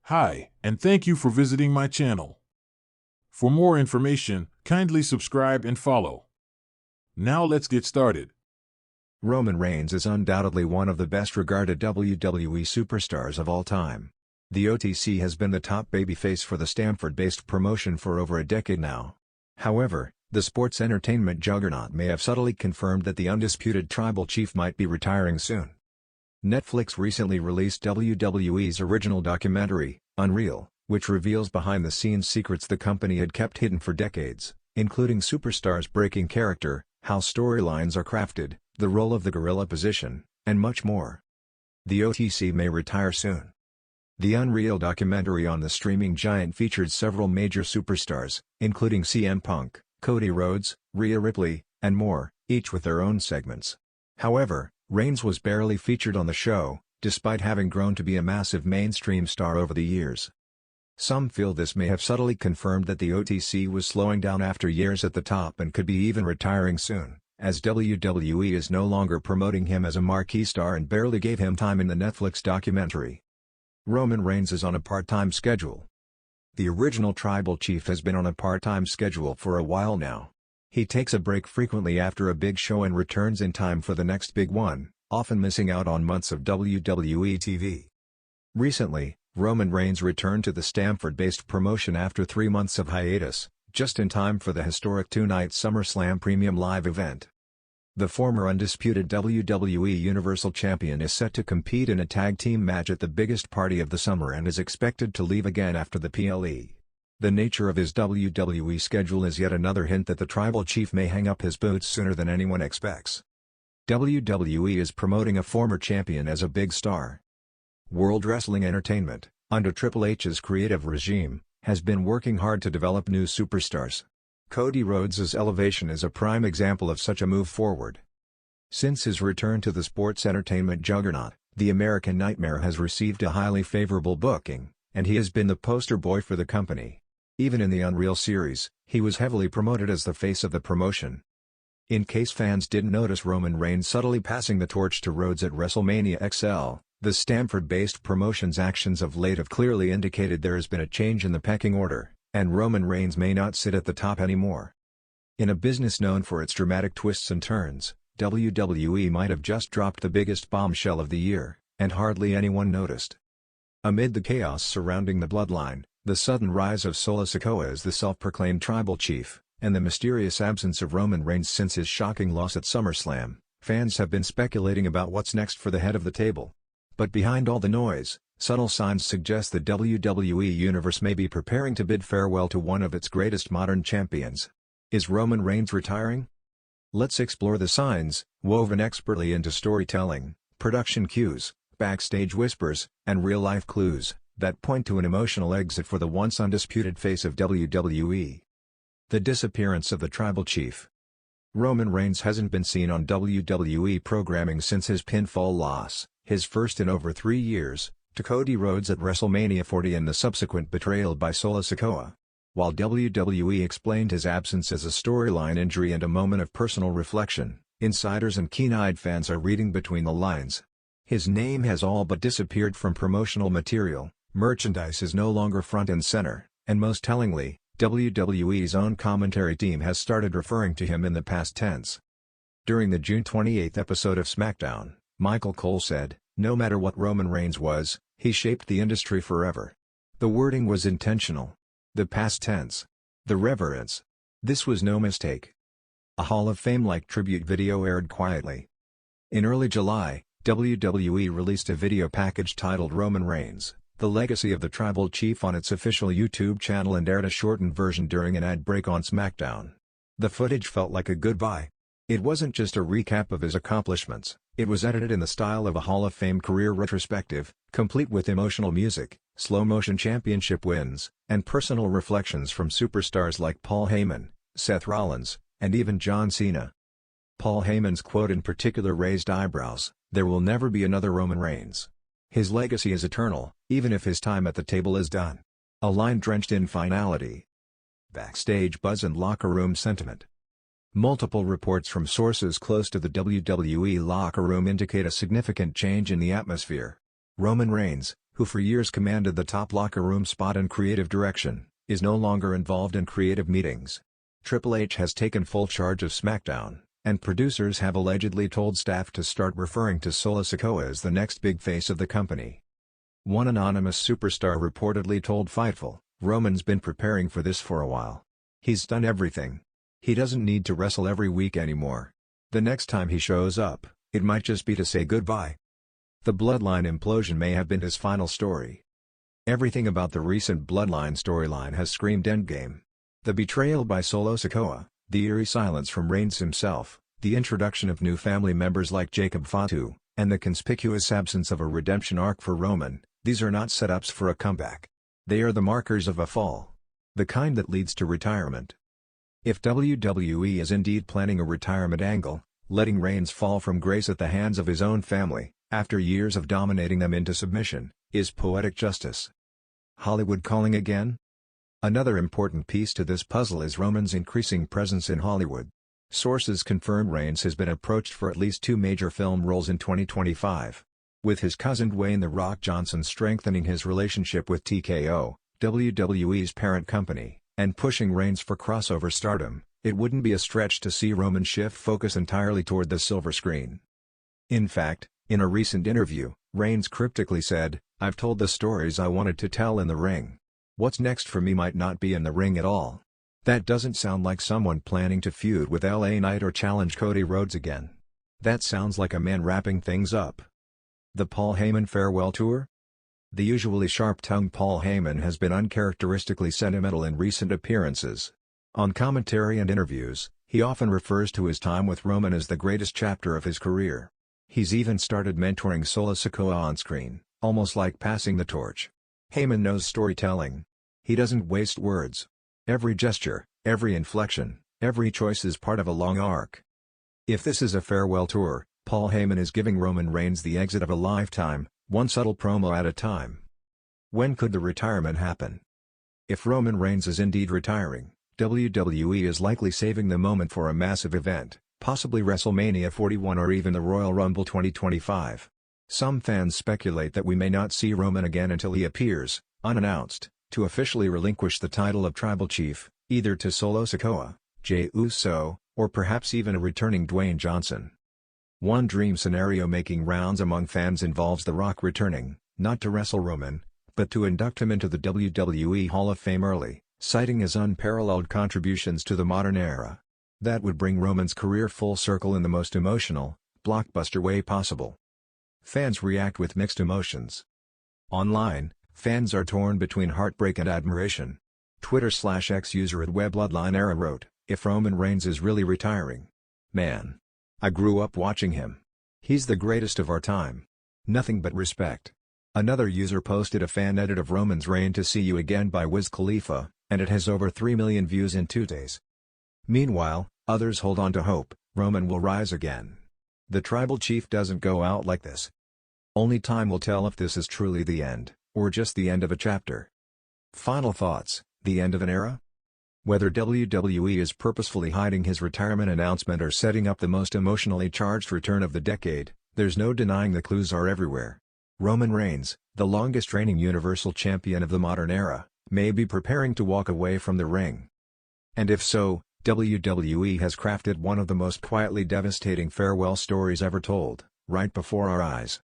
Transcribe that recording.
Hi, and thank you for visiting my channel. For more information, kindly subscribe and follow. Now let's get started. Roman Reigns is undoubtedly one of the best-regarded WWE superstars of all time. The OTC has been the top babyface for the Stamford-based promotion for over a decade now. However, the sports entertainment juggernaut may have subtly confirmed that the undisputed tribal chief might be retiring soon. Netflix recently released WWE's original documentary, Unreal, which reveals behind-the-scenes secrets the company had kept hidden for decades, including superstars breaking character, how storylines are crafted, the role of the gorilla position, and much more. The OTC may retire soon. The Unreal documentary on the streaming giant featured several major superstars, including CM Punk, Cody Rhodes, Rhea Ripley, and more, each with their own segments. However, Reigns was barely featured on the show, despite having grown to be a massive mainstream star over the years. Some feel this may have subtly confirmed that the OTC was slowing down after years at the top and could be even retiring soon, as WWE is no longer promoting him as a marquee star and barely gave him time in the Netflix documentary. Roman Reigns is on a part-time schedule. The original tribal chief has been on a part-time schedule for a while now. He takes a break frequently after a big show and returns in time for the next big one, often missing out on months of WWE TV. Recently, Roman Reigns returned to the Stamford-based promotion after 3 months of hiatus, just in time for the historic two-night SummerSlam Premium Live event. The former undisputed WWE Universal Champion is set to compete in a tag team match at the biggest party of the summer and is expected to leave again after the PLE. The nature of his WWE schedule is yet another hint that the tribal chief may hang up his boots sooner than anyone expects. WWE is promoting a former champion as a big star. World Wrestling Entertainment, under Triple H's creative regime, has been working hard to develop new superstars. Cody Rhodes' elevation is a prime example of such a move forward. Since his return to the sports entertainment juggernaut, the American Nightmare has received a highly favorable booking, and he has been the poster boy for the company. Even in the Unreal series, he was heavily promoted as the face of the promotion. In case fans didn't notice Roman Reigns subtly passing the torch to Rhodes at WrestleMania XL, the Stamford-based promotion's actions of late have clearly indicated there has been a change in the pecking order, and Roman Reigns may not sit at the top anymore. In a business known for its dramatic twists and turns, WWE might have just dropped the biggest bombshell of the year, and hardly anyone noticed. Amid the chaos surrounding the bloodline, the sudden rise of Solo Sikoa as the self-proclaimed tribal chief, and the mysterious absence of Roman Reigns since his shocking loss at SummerSlam, fans have been speculating about what's next for the head of the table. But behind all the noise, subtle signs suggest the WWE Universe may be preparing to bid farewell to one of its greatest modern champions. Is Roman Reigns retiring? Let's explore the signs, woven expertly into storytelling, production cues, backstage whispers, and real-life clues, that point to an emotional exit for the once undisputed face of WWE. The disappearance of the tribal chief. Roman Reigns hasn't been seen on WWE programming since his pinfall loss, his first in over 3 years, to Cody Rhodes at WrestleMania 40 and the subsequent betrayal by Solo Sikoa. While WWE explained his absence as a storyline injury and a moment of personal reflection, insiders and keen-eyed fans are reading between the lines. His name has all but disappeared from promotional material, merchandise is no longer front and center, and most tellingly, WWE's own commentary team has started referring to him in the past tense. During the June 28 episode of SmackDown, Michael Cole said, "No matter what Roman Reigns was, he shaped the industry forever." The wording was intentional. The past tense. The reverence. This was no mistake. A Hall of Fame-like tribute video aired quietly. In early July, WWE released a video package titled Roman Reigns, The Legacy of the Tribal Chief on its official YouTube channel and aired a shortened version during an ad break on SmackDown. The footage felt like a goodbye. It wasn't just a recap of his accomplishments, it was edited in the style of a Hall of Fame career retrospective, complete with emotional music, slow-motion championship wins, and personal reflections from superstars like Paul Heyman, Seth Rollins, and even John Cena. Paul Heyman's quote in particular raised eyebrows, "There will never be another Roman Reigns. His legacy is eternal, even if his time at the table is done." A line drenched in finality. Backstage buzz and locker room sentiment. Multiple reports from sources close to the WWE locker room indicate a significant change in the atmosphere. Roman Reigns, who for years commanded the top locker room spot and creative direction, is no longer involved in creative meetings. Triple H has taken full charge of SmackDown, and producers have allegedly told staff to start referring to Solo Sikoa as the next big face of the company. One anonymous superstar reportedly told Fightful, "Roman's been preparing for this for a while. He's done everything. He doesn't need to wrestle every week anymore. The next time he shows up, it might just be to say goodbye." The Bloodline implosion may have been his final story. Everything about the recent Bloodline storyline has screamed endgame. The betrayal by Solo Sikoa, the eerie silence from Reigns himself, the introduction of new family members like Jacob Fatu, and the conspicuous absence of a redemption arc for Roman, these are not setups for a comeback. They are the markers of a fall. The kind that leads to retirement. If WWE is indeed planning a retirement angle, letting Reigns fall from grace at the hands of his own family, after years of dominating them into submission, is poetic justice. Hollywood calling again? Another important piece to this puzzle is Roman's increasing presence in Hollywood. Sources confirm Reigns has been approached for at least 2 major film roles in 2025. With his cousin Dwayne "The Rock" Johnson strengthening his relationship with TKO, WWE's parent company, and pushing Reigns for crossover stardom, it wouldn't be a stretch to see Roman shift focus entirely toward the silver screen. In fact, in a recent interview, Reigns cryptically said, "I've told the stories I wanted to tell in the ring. What's next for me might not be in the ring at all." That doesn't sound like someone planning to feud with LA Knight or challenge Cody Rhodes again. That sounds like a man wrapping things up. The Paul Heyman farewell tour? The usually sharp-tongued Paul Heyman has been uncharacteristically sentimental in recent appearances. On commentary and interviews, he often refers to his time with Roman as the greatest chapter of his career. He's even started mentoring Solo Sikoa on-screen, almost like passing the torch. Heyman knows storytelling. He doesn't waste words. Every gesture, every inflection, every choice is part of a long arc. If this is a farewell tour, Paul Heyman is giving Roman Reigns the exit of a lifetime, one subtle promo at a time. When could the retirement happen? If Roman Reigns is indeed retiring, WWE is likely saving the moment for a massive event, possibly WrestleMania 41 or even the Royal Rumble 2025. Some fans speculate that we may not see Roman again until he appears, unannounced, to officially relinquish the title of Tribal Chief, either to Solo Sikoa, Jey Uso, or perhaps even a returning Dwayne Johnson. One dream scenario making rounds among fans involves The Rock returning, not to wrestle Roman, but to induct him into the WWE Hall of Fame early, citing his unparalleled contributions to the modern era. That would bring Roman's career full circle in the most emotional, blockbuster way possible. Fans react with mixed emotions. Online, fans are torn between heartbreak and admiration. Twitter/X user @WebBloodlineEra wrote, "If Roman Reigns is really retiring. Man. I grew up watching him. He's the greatest of our time. Nothing but respect." Another user posted a fan edit of Roman's reign to "See You Again" by Wiz Khalifa, and it has over 3 million views in 2 days. Meanwhile, others hold on to hope, Roman will rise again. The tribal chief doesn't go out like this. Only time will tell if this is truly the end, or just the end of a chapter. Final thoughts, the end of an era? Whether WWE is purposefully hiding his retirement announcement or setting up the most emotionally charged return of the decade, there's no denying the clues are everywhere. Roman Reigns, the longest reigning Universal Champion of the modern era, may be preparing to walk away from the ring. And if so, WWE has crafted one of the most quietly devastating farewell stories ever told, right before our eyes.